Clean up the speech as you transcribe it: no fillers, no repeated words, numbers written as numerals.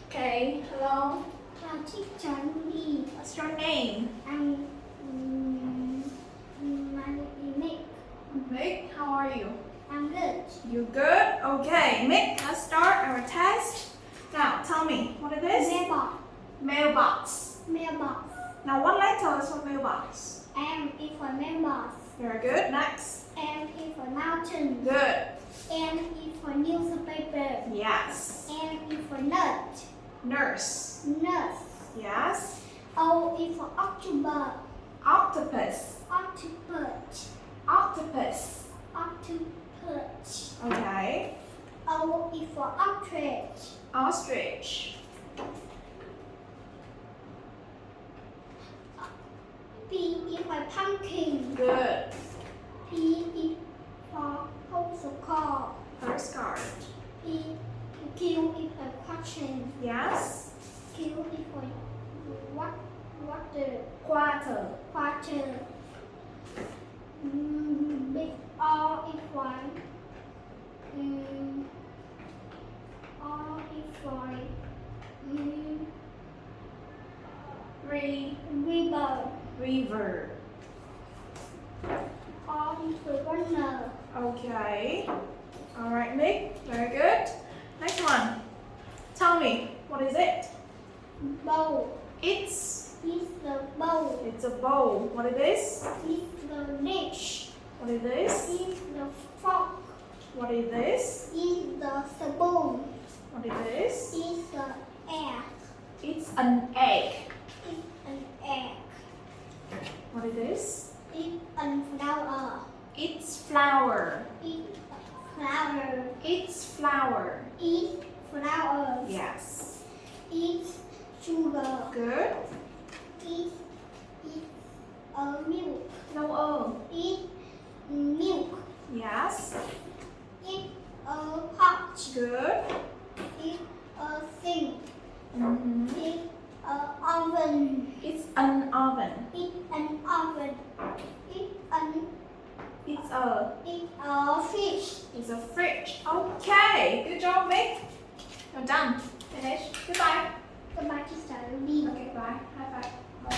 Okay, hello. Teacher me. What's your name? My name is Nick. Mick, how are you? I'm good. You good? Okay, Mick, let's start our test. Now, tell me, what it is? Mailbox. Mailbox. Mailbox. Now, what letter is for mailbox? M is for mailbox. Very good. Next. M is for mountain. Good. N is for newspaper. Yes. N is for nut. Nurse. Nurse. Yes. O is for octopus. Octopus. Octopus. Octopus. Octopus. Okay. O is for ostrich. Ostrich. P is for pumpkin. Good. P is for postcard. Postcard. Q is for question. Yes. Q is for water. Quarter. Quarter. Big R is for R is for river. River. R is for runner. Okay. All right, Mick. Very good. Next one. Tell me, what is it? Bowl. It's The bowl. a bowl. What it is? It's the dish. What it is? It's the fork. What it is? It's the spoon. What it is? It's the egg. It's an egg. It's an egg. What it is? It's a flower. It's flour. It's flower. It's flour. It's flower. Yes. It's sugar. Good. It's milk. No. It's milk. Yes. It's a pot. Good. It's a sink. Mm-hmm. It's an oven. It's an oven. It's an oven. It's a Fish. It's a fridge. Okay. Good job, Mick. You're done. Finish. Goodbye. Goodbye, Teacher Lee. Okay, bye. High five. Bye.